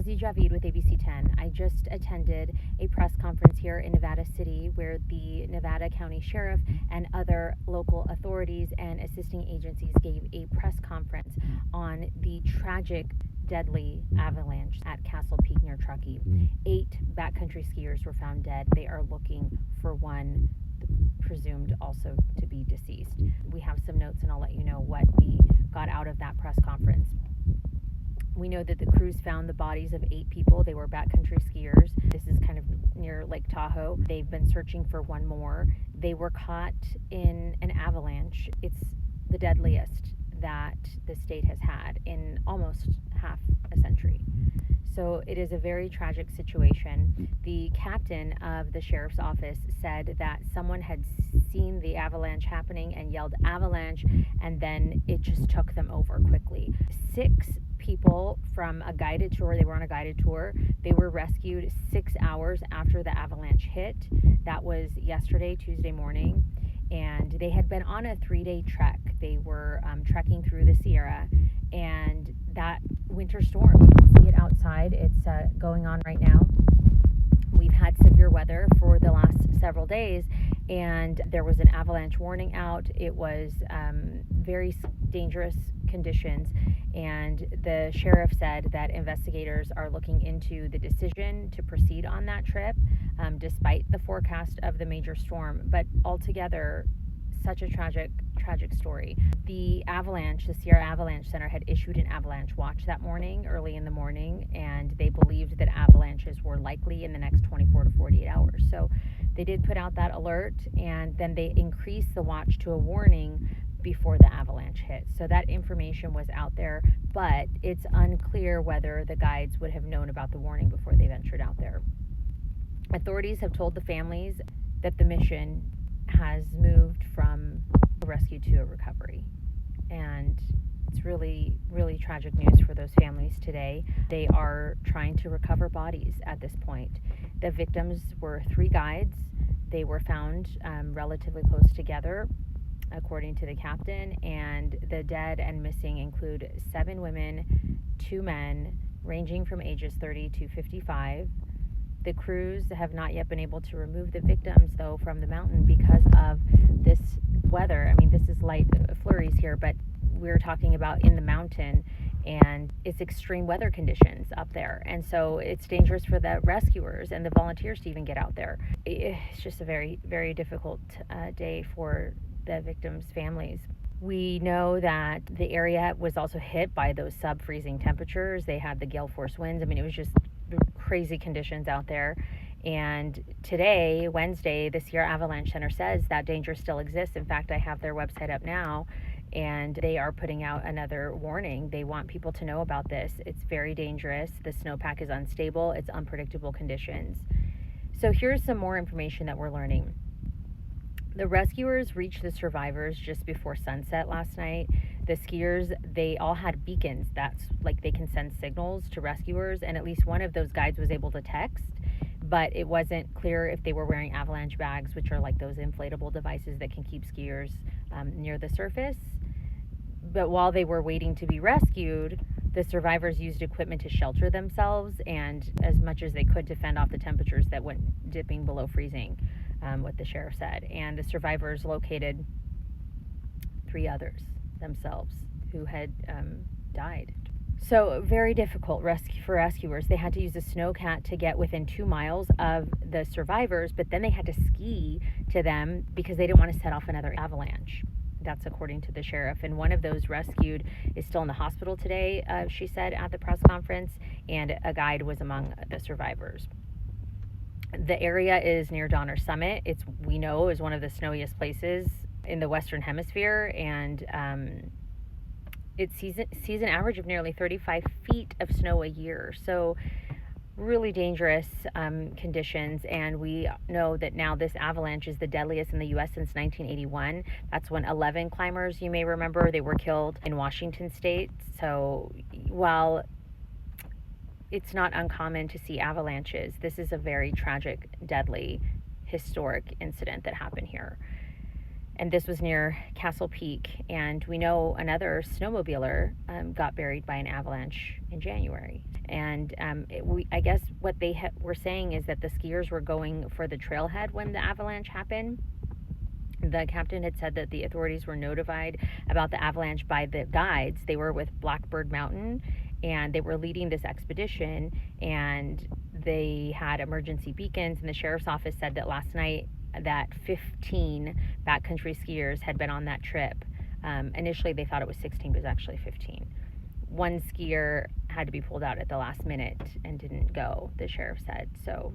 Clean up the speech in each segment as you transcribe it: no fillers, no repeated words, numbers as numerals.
Nazy Javid with ABC10. I just attended a press conference here in Nevada City where the Nevada County Sheriff and other local authorities and assisting agencies gave a press conference on the tragic, deadly avalanche at Castle Peak near Truckee. 8 backcountry skiers were found dead. They are looking for one presumed also to be deceased. We have some notes and I'll let you know what we got out of that press conference. We know that the crews found the bodies of 8 people. They were backcountry skiers. This is kind of near Lake Tahoe. They've been searching for one more. They were caught in an avalanche. It's the deadliest that the state has had in almost half a century. So it is a very tragic situation. The captain of the sheriff's office said that someone had seen the avalanche happening and yelled avalanche, and then it just took them over quickly. 6 people from a guided tour, they were on a guided tour, they were rescued 6 hours after the avalanche hit. That was yesterday, Tuesday morning, and they had been on a 3-day trek. They were trekking through the Sierra, and that winter storm, you can see it outside, it's going on right now. We've had severe weather for the last several days, and there was an avalanche warning out. It was very dangerous conditions, and the sheriff said that investigators are looking into the decision to proceed on that trip, despite the forecast of the major storm. But altogether, such a tragic story. The Sierra Avalanche Center had issued an avalanche watch that morning, early in the morning, and they believed that avalanches were likely in the next 24 to 48 hours. So they did put out that alert, and then they increased the watch to a warning before the avalanche hit. So that information was out there, but it's unclear whether the guides would have known about the warning before they ventured out there. Authorities have told the families that the mission has moved from a rescue to a recovery, and it's really, really tragic news for those families today. They are trying to recover bodies at this point. The victims were 3 guides. They were found relatively close together, according to the captain, and the dead and missing include 7 women, 2 men, ranging from ages 30 to 55. The crews have not yet been able to remove the victims, though, from the mountain because of this weather. I mean, this is light flurries here, but we're talking about in the mountain, and it's extreme weather conditions up there. And so it's dangerous for the rescuers and the volunteers to even get out there. It's just a very, very difficult day for the victims' families. We know that the area was also hit by those sub-freezing temperatures. They had the gale force winds. I mean, it was just crazy conditions out there. And today, Wednesday, the Sierra Avalanche Center says that danger still exists. In fact, I have their website up now, and they are putting out another warning. They want people to know about this. It's very dangerous. The snowpack is unstable. It's unpredictable conditions. So here's some more information that we're learning. The rescuers reached the survivors just before sunset last night. The skiers, they all had beacons. That's like they can send signals to rescuers, and at least one of those guides was able to text, but it wasn't clear if they were wearing avalanche bags, which are like those inflatable devices that can keep skiers near the surface. But while they were waiting to be rescued, the survivors used equipment to shelter themselves and as much as they could to fend off the temperatures that went dipping below freezing, what the sheriff said. And the survivors located 3 others themselves who had died. So very difficult for rescuers. They had to use a snowcat to get within 2 miles of the survivors, but then they had to ski to them because they didn't want to set off another avalanche. That's according to the sheriff. And one of those rescued is still in the hospital today, she said at the press conference, and a guide was among the survivors. The area is near Donner Summit. We know is one of the snowiest places in the Western Hemisphere, and it sees an average of nearly 35 feet of snow a year. So really dangerous conditions, and we know that now this avalanche is the deadliest in the U.S. since 1981. That's when 11 climbers, you may remember, they were killed in Washington state. So while it's not uncommon to see avalanches, this is a very tragic, deadly, historic incident that happened here. And this was near Castle Peak, and we know another snowmobiler got buried by an avalanche in January. And I guess what they were saying is that the skiers were going for the trailhead when the avalanche happened. The captain had said that the authorities were notified about the avalanche by the guides. They were with Blackbird Mountain, and they were leading this expedition, and they had emergency beacons. And the sheriff's office said that last night that 15 backcountry skiers had been on that trip. Initially they thought it was 16, but it was actually 15. One skier had to be pulled out at the last minute and didn't go, the sheriff said. So,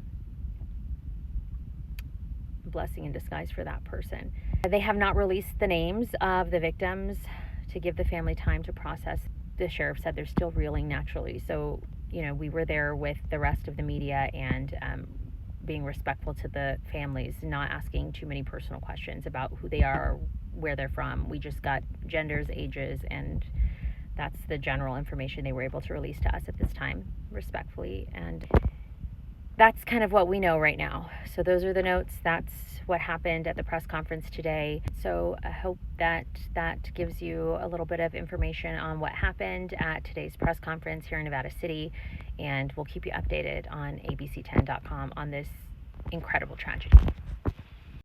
blessing in disguise for that person. They have not released the names of the victims to give the family time to process. The sheriff said they're still reeling naturally. So, we were there with the rest of the media and being respectful to the families, not asking too many personal questions about who they are, where they're from. We just got genders, ages, and that's the general information they were able to release to us at this time, respectfully. And that's kind of what we know right now. So those are the notes. That's what happened at the press conference today. So I hope that gives you a little bit of information on what happened at today's press conference here in Nevada City. And we'll keep you updated on ABC10.com on this incredible tragedy.